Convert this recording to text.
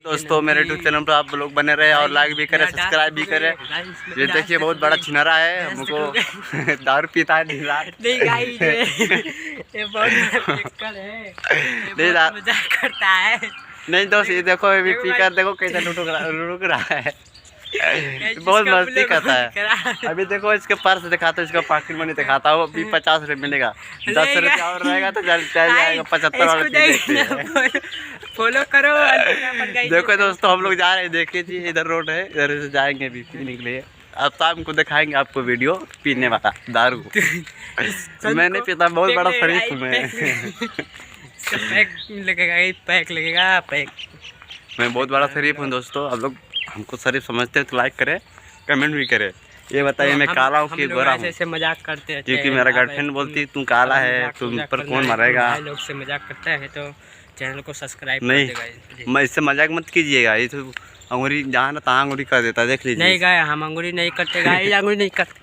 दोस्तों मेरे YouTube channel पर आप लोग बने रहे और लाइक भी करें, सब्सक्राइब भी करें। ये देखिए बहुत बड़ा छिनरा है, हमको दारू पीता है दिन रात। नहीं गाइस ये बहुत पिक्चर है, ये बहुत मजाक करता है। नहीं दोस्त ये देखो अभी पीकर देखो कैसे रुक रहा है, बहुत मस्ती करता है। अभी देखो इसके पर्स दिखाता हूँ, इसका पॉकेट मनी दिखाता हूँ। अभी 50 रुपये मिलेगा, 10 रुपया और रहेगा तो चल जाएगा 75 वाले। फॉलो करो। देखो दोस्तों हम लोग जा रहे हैं, देखिए जी इधर रोड है, इधर से जाएंगे अभी पीने के लिए। अब शाम को दिखाएंगे आपको वीडियो पीने वाला दारू। मैं नहीं पीता, बहुत बड़ा शरीफ हूँ मैं। पैक लगेगा, पैक लगेगा पैक। मैं बहुत बड़ा शरीफ हूँ दोस्तों। आप लोग हमको शरीफ समझते हैं तो लाइक करें, कमेंट भी करें। ये बताइए मैं काला हूँ कि गोरा हूँ? ऐसे मजाक करते हैं क्योंकि मेरा गर्लफ्रेंड बोलती तू काला है, तुम पर कौन मरेगा। लोग से मजाक करता है तो चैनल को सब्सक्राइब नहीं, मैं इससे मजाक मत कीजिएगा। ये तो अंगूरी जहाँ ना तहाँ अंगूरी कर देता है, देख लीजिए। नहीं गाय हम अंगूरी नहीं करते, गाय अंगूरी नहीं करते।